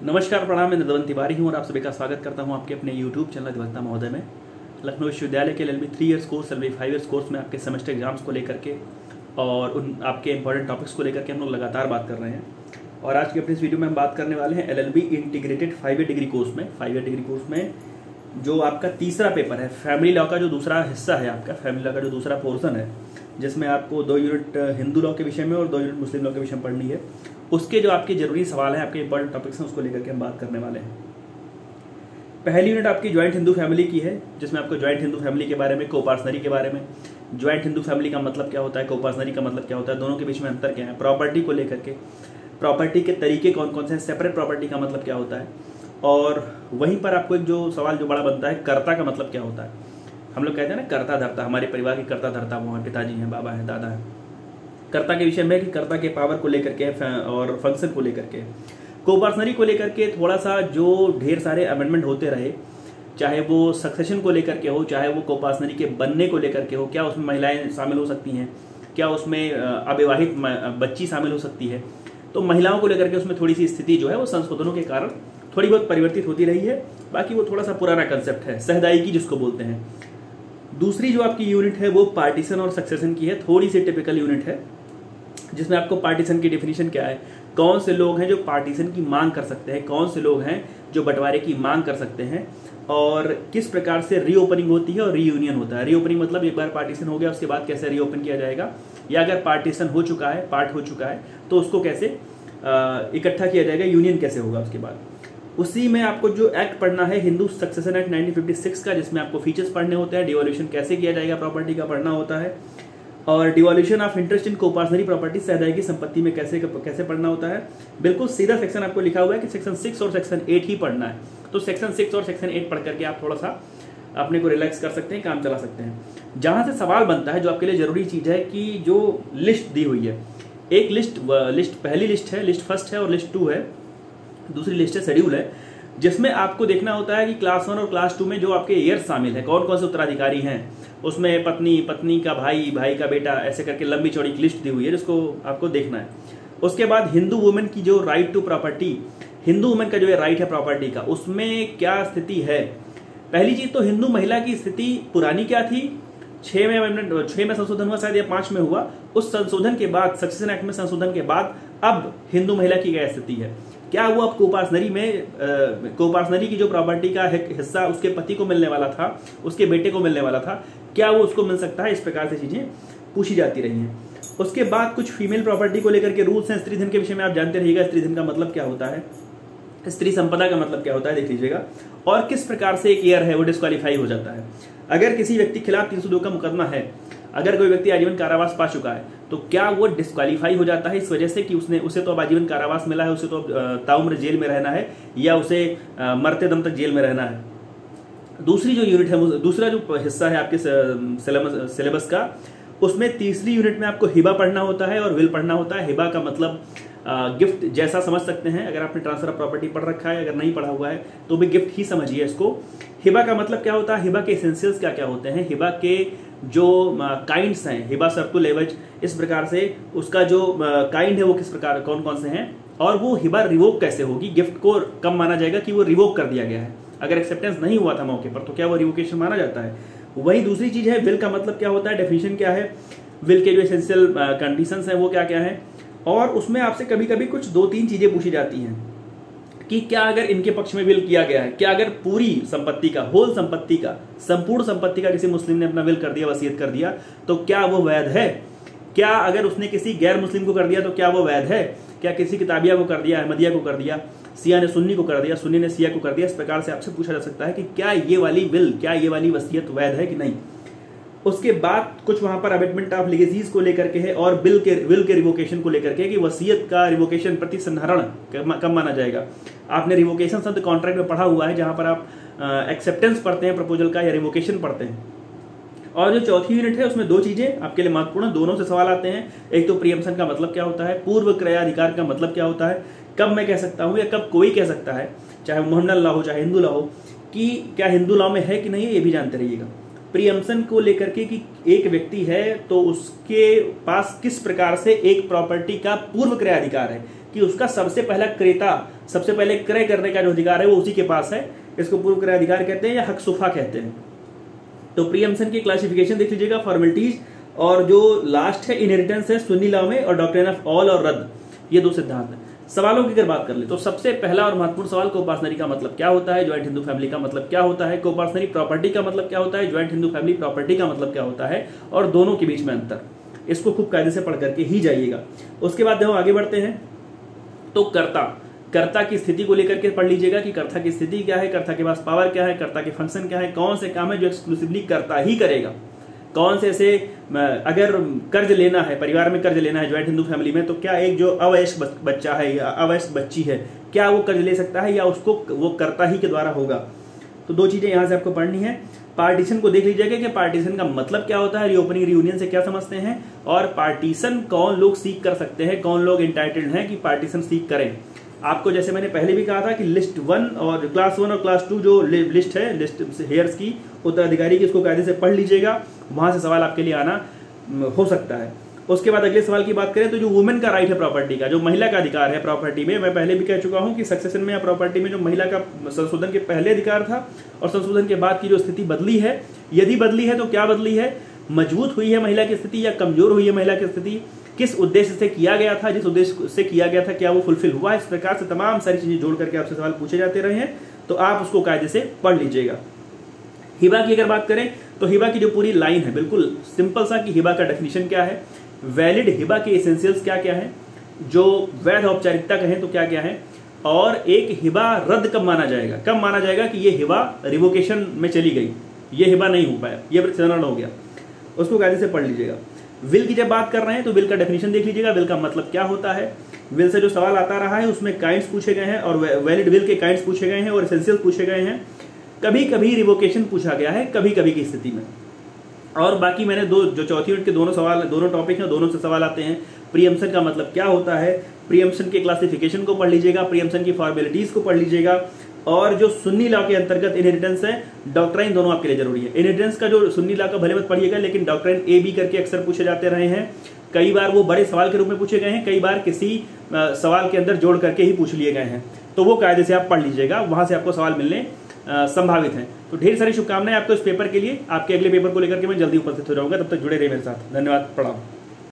नमस्कार, प्रणाम। मैं निर्धवन तिवारी हूँ और आप सभी का स्वागत करता हूँ आपके अपने YouTube चैनल अधिवक्ता महोदय में। लखनऊ विश्वविद्यालय के LLB 3 years course, LLB 5 years course में आपके सेमेस्टर एग्जाम्स को लेकर के और उन आपके इंपॉर्टेंट टॉपिक्स को लेकर के हम लोग लगातार बात कर रहे हैं। और आज की अपनी इस वीडियो में हम बात करने वाले हैं LLB integrated 5 year degree course में। 5 ईयर डिग्री कोर्स में जो आपका तीसरा पेपर है, फैमिली लॉ का जो दूसरा हिस्सा है, आपका फैमिली लॉ का जो दूसरा पोर्सन है, जिसमें आपको 2 यूनिट हिंदू लॉ के विषय में और 2 यूनिट मुस्लिम लॉ के विषय में पढ़नी है, उसके जो आपके जरूरी सवाल हैं, आपके इंपॉर्टेंट टॉपिक्स हैं, उसको लेकर के हम बात करने वाले हैं। पहली यूनिट आपकी ज्वाइंट हिंदू फैमिली की है, जिसमें आपको ज्वाइंट हिंदू फैमिली के बारे में, कोपार्सनरी के बारे में, ज्वाइंट हिंदू फैमिली का मतलब क्या होता है, कोपार्सनरी का मतलब क्या होता है, दोनों के बीच में अंतर क्या है, प्रॉपर्टी को लेकर के, प्रॉपर्टी के तरीके कौन कौन से हैं, सेपरेट प्रॉपर्टी का मतलब क्या होता है, और वहीं पर आपको एक जो सवाल जो बड़ा बनता है, कर्ता का मतलब क्या होता है। हम लोग कहते हैं ना कर्ता धर्ता, हमारे परिवार की कर्ता धर्ता वो हैं, पिताजी हैं, बाबा हैं, दादा हैं। कर्ता के विषय में कि कर्ता के पावर को लेकर के और फंक्शन को लेकर के। कोपार्सनरी को लेकर के थोड़ा सा जो ढेर सारे अमेंडमेंट होते रहे, चाहे वो सक्सेशन को लेकर के हो, चाहे वो कोपार्सनरी के बनने को लेकर के हो, क्या उसमें महिलाएं शामिल हो सकती हैं, क्या उसमें अविवाहित बच्ची शामिल हो सकती है, तो महिलाओं को लेकर के उसमें थोड़ी सी स्थिति जो है वो संशोधनों के कारण थोड़ी बहुत परिवर्तित होती रही है। बाकी वो थोड़ा सा पुराना कंसेप्ट है, सहदायिकी जिसको बोलते हैं। दूसरी जो आपकी यूनिट है वो पार्टीशन और सक्सेशन की है, थोड़ी सी टिपिकल यूनिट है, जिसमें आपको पार्टीशन की डेफिनेशन क्या है, कौन से लोग हैं जो पार्टीशन की मांग कर सकते हैं, कौन से लोग हैं जो बंटवारे की मांग कर सकते हैं, और किस प्रकार से रीओपनिंग होती है और रीयूनियन होता है। रीओपनिंग मतलब एक बार पार्टीशन हो गया उसके बाद कैसे रीओपन किया जाएगा, या अगर पार्टीशन हो चुका है, पार्ट हो चुका है, तो उसको कैसे इकट्ठा किया जाएगा, यूनियन कैसे होगा उसके बाद। उसी में आपको जो एक्ट पढ़ना है, हिंदू सक्सेशन एक्ट 1956 का, जिसमें आपको फीचर्स पढ़ने होते हैं, डिवोल्यूशन कैसे किया जाएगा प्रॉपर्टी का पढ़ना होता है, और devolution of interest in coparcenary property, सहदाई की संपत्ति में कैसे पढ़ना होता है। बिल्कुल सीधा सेक्शन आपको लिखा हुआ है कि सेक्शन 6 और सेक्शन 8 ही पढ़ना है, तो सेक्शन 6 और सेक्शन 8 पढ़ करके आप थोड़ा सा अपने को रिलैक्स कर सकते हैं, काम चला सकते हैं। जहां से सवाल बनता है, जो आपके लिए जरूरी चीज है कि जो लिस्ट दी हुई है, एक लिस्ट पहली लिस्ट है, लिस्ट फर्स्ट है और लिस्ट 2 है, दूसरी लिस्ट है शेड्यूल है, जिसमें आपको देखना होता है कि क्लास 1 और क्लास 2 में जो आपके ईयर्स शामिल है, कौन कौन से उत्तराधिकारी हैं, उसमें पत्नी, पत्नी का भाई, भाई का बेटा, ऐसे करके लंबी चौड़ी लिस्ट दी हुई है, जिसको आपको देखना है। उसके बाद हिंदू वुमेन की जो right to property, Hindu women का जो राइट है प्रॉपर्टी का, उसमें क्या स्थिति है। पहली चीज तो हिंदू महिला की स्थिति पुरानी क्या थी, 6 में संशोधन हुआ शायद, या 5 में हुआ, उस संशोधन के बाद, सक्सेशन एक्ट में संशोधन के बाद अब हिंदू महिला की क्या स्थिति है, क्या वो अब कोपार्सनरी की जो प्रॉपर्टी का हिस्सा उसके पति को मिलने वाला था, उसके बेटे को मिलने वाला था, क्या वो उसको मिल सकता है, इस प्रकार से चीजें पूछी जाती रही हैं। उसके बाद कुछ फीमेल प्रॉपर्टी को लेकर के रूल्स हैं। स्त्रीधन के विषय में आप जानते रहिएगा, स्त्रीधन का मतलब क्या होता है, स्त्री संपदा का मतलब क्या होता है, देख लीजिएगा, और किस प्रकार से एक ईयर है वो डिस्क्वालीफाई हो जाता है। अगर किसी व्यक्ति के खिलाफ 302 का मुकदमा है, अगर कोई व्यक्ति आजीवन कारावास पा चुका है, तो क्या वो डिस्क्वालीफाई हो जाता है इस वजह से कि उसे तो अब आजीवन कारावास मिला है, उसे तो अब ताउम्र जेल में रहना है, या उसे मरते दम तक जेल में रहना है। दूसरी जो यूनिट है, दूसरा जो हिस्सा है आपके सिलेबस का, उसमें तीसरी यूनिट में आपको हिबा पढ़ना होता है और विल पढ़ना होता है। हिबा का मतलब गिफ्ट जैसा समझ सकते हैं, अगर आपने ट्रांसफर ऑफ प्रॉपर्टी पढ़ रखा है, अगर नहीं पढ़ा हुआ है तो भी गिफ्ट ही समझिए इसको। हिबा का मतलब क्या होता है, हिबा के एसेंशियल्स क्या क्या होते हैं, हिबा के जो काइंड्स हैं, हिबा सर्तुल एवज, इस प्रकार से उसका जो काइंड है वो किस प्रकार, कौन कौन से हैं, और वो हिबा रिवोक कैसे होगी। गिफ्ट को कब माना जाएगा कि वो रिवोक कर दिया गया है, अगर एक्सेप्टेंस नहीं हुआ था मौके पर, तो क्या वो रिवोकेशन माना जाता है। वही दूसरी चीज है, विल का मतलब क्या होता है, डेफिनेशन क्या है, विल के जो एसेंशियल कंडीशंस हैं वो क्या क्या है, और उसमें आपसे कभी कभी कुछ 2-3 चीजें पूछी जाती हैं कि क्या अगर इनके पक्ष में विल किया गया है, क्या अगर पूरी संपत्ति का, होल संपत्ति का, संपूर्ण संपत्ति का किसी मुस्लिम ने अपना विल कर दिया, वसीयत कर दिया, तो क्या वो वैध है। क्या अगर उसने किसी गैर मुस्लिम को कर दिया तो क्या वो वैध है। क्या किसी किताबिया को कर दिया, अहमदिया को कर दिया, सिया ने सुन्नी को कर दिया, सुन्नी ने सिया को कर दिया, इस प्रकार से आपसे पूछा जा सकता है कि क्या ये वाली विल, क्या ये वाली वसीयत वैध है कि नहीं। उसके बाद कुछ वहां पर अबेटमेंट ऑफ लीगेसीज को लेकर के है, और विल के रिवोकेशन को लेकर के कि वसीयत का रिवोकेशन प्रति संहरण कब माना जाएगा। आपने रिवोकेशन शब्द कॉन्ट्रैक्ट में पढ़ा हुआ है, जहां पर आप एक्सेप्टेंस पढ़ते हैं प्रपोजल का या रिवोकेशन पढ़ते हैं। और जो चौथी यूनिट है उसमें 2 चीजें आपके लिए महत्वपूर्ण, दोनों से सवाल आते हैं। एक तो प्रीएम्पशन का मतलब क्या होता है, पूर्व क्रयाधिकार का मतलब क्या होता है, कब मैं कह सकता हूं या कब कोई कह सकता है, चाहे मोहम्मदन लॉ हो चाहे हिंदू लॉ हो, कि क्या हिंदू लॉ में है कि नहीं, ये भी जानते रहिएगा। प्रीएम्पशन को लेकर के कि एक व्यक्ति है तो उसके पास किस प्रकार से एक प्रॉपर्टी का पूर्व क्रय अधिकार है, कि उसका सबसे पहला क्रेता, सबसे पहले क्रय करने का जो अधिकार है वो उसी के पास है। इसको पूर्व क्रय अधिकार कहते हैं या हक सुफा कहते हैं। तो प्रीएम्पशन की क्लासिफिकेशन देख लीजिएगा, फॉर्मेलिटीज, और जो लास्ट है इनहेरिटेंस है सुन्नी लॉ में, और डॉक्ट्रिन ऑफ ऑल और रद्द, ये 2 सिद्धांत है। सवालों की अगर बात कर ले तो सबसे पहला और महत्वपूर्ण सवाल, कोपार्सनरी का मतलब क्या होता है, ज्वाइंट हिंदू फैमिली का मतलब क्या होता है, कोपार्सनरी प्रॉपर्टी का मतलब क्या होता है, ज्वाइंट हिंदू फैमिली प्रॉपर्टी का मतलब क्या होता है, और दोनों के बीच में अंतर। इसको खूब कायदे से पढ़ करके ही जाइएगा। उसके बाद हम आगे बढ़ते हैं तो कर्ता की स्थिति को लेकर के पढ़ लीजिएगा कि कर्ता की स्थिति क्या है, कर्ता के पास पावर क्या है, कर्ता के फंक्शन क्या है, कौन से काम है जो एक्सक्लूसिवली कर्ता ही करेगा, कौन से ऐसे, अगर कर्ज लेना है, परिवार में कर्ज लेना है ज्वाइंट हिंदू फैमिली में, तो क्या एक जो अवयस्क बच्चा है या अवयस्क बच्ची है, क्या वो कर्ज ले सकता है या उसको वो कर्ता ही के द्वारा होगा। तो 2 चीजें यहां से आपको पढ़नी है। पार्टीशन को देख लीजिएगा कि पार्टीशन का मतलब क्या होता है, रीओपनिंग रीयूनियन से क्या समझते हैं, और पार्टीशन कौन लोग सीख कर सकते हैं, कौन लोग इंटाइटल्ड हैं कि पार्टीशन सीख करें। आपको जैसे मैंने पहले भी कहा था कि लिस्ट 1 और क्लास 1 और क्लास 2 जो लिस्ट है, लिस्ट हेयर्स की, उत्तराधिकारी की, इसको कायदे से पढ़ लीजिएगा, वहां से सवाल आपके लिए आना हो सकता है। उसके बाद अगले सवाल की बात करें तो जो वुमेन का राइट है प्रॉपर्टी का, जो महिला का अधिकार है प्रॉपर्टी में, मैं पहले भी कह चुका हूं कि सक्सेशन में या प्रॉपर्टी में जो महिला का संशोधन के पहले अधिकार था और संशोधन के बाद की जो स्थिति बदली है, यदि बदली है तो क्या बदली है, मजबूत हुई है महिला की स्थिति या कमजोर हुई है महिला की स्थिति, किस उद्देश्य से किया गया था, जिस उद्देश्य से किया गया था क्या वो फुलफिल हुआ। इस प्रकार से तमाम सारी चीजें जोड़ करके आपसे सवाल पूछे जाते रहे हैं, तो आप उसको कायदे से पढ़ लीजिएगा। हिबा की अगर बात करें तो हिबा की जो पूरी लाइन है बिल्कुल सिंपल सा कि हिबा का डेफिनेशन क्या है, वैलिड हिबा के एसेंशियल्स क्या क्या है, जो वैध औपचारिकता कहें तो क्या क्या है, और एक हिबा रद्द कब माना जाएगा, कब माना जाएगा कि ये हिबा रिवोकेशन में चली गई, ये हिबा नहीं हो पाया, ये प्रचलन हो गया, उसको कायदे से पढ़ लीजिएगा। विल की जब बात कर रहे हैं तो विल का डेफिनेशन देख लीजिएगा, विल का मतलब क्या होता है। विल से जो सवाल आता रहा है उसमें काइंड्स पूछे गए हैं और वैलिड विल के काइंड्स पूछे गए हैं और एसेंशियल्स पूछे गए हैं। कभी कभी रिवोकेशन पूछा गया है, कभी कभी की स्थिति में। और बाकी मैंने जो चौथी यूनिट के दोनों टॉपिक हैं, दोनों से सवाल आते हैं। प्रीएम्पशन का मतलब क्या होता है, प्रीएम्पशन के क्लासिफिकेशन को पढ़ लीजिएगा, प्रीएम्पशन की फॉर्मेलिटीज को पढ़ लीजिएगा, और जो सुन्नी लॉ के अंतर्गत इनहेरिटेंस है, डॉक्ट्राइन, दोनों आपके लिए जरूरी है। इनहेरिटेंस का जो सुन्नी लॉ का भले मत पढ़िएगा, लेकिन डॉक्ट्राइन ए बी करके अक्सर पूछे जाते रहे हैं। कई बार वो बड़े सवाल के रूप में पूछे गए हैं, कई बार किसी सवाल के अंदर जोड़ करके ही पूछ लिए गए हैं, तो वो कायदे से आप पढ़ लीजिएगा, वहां से आपको सवाल मिलने संभावित हैं। तो ढेर सारी शुभकामनाएं आपको इस पेपर के लिए। आपके अगले पेपर को लेकर के मैं जल्दी उपस्थित हो जाऊंगा, तब तक जुड़े रहिए मेरे साथ। धन्यवाद, प्रणाम।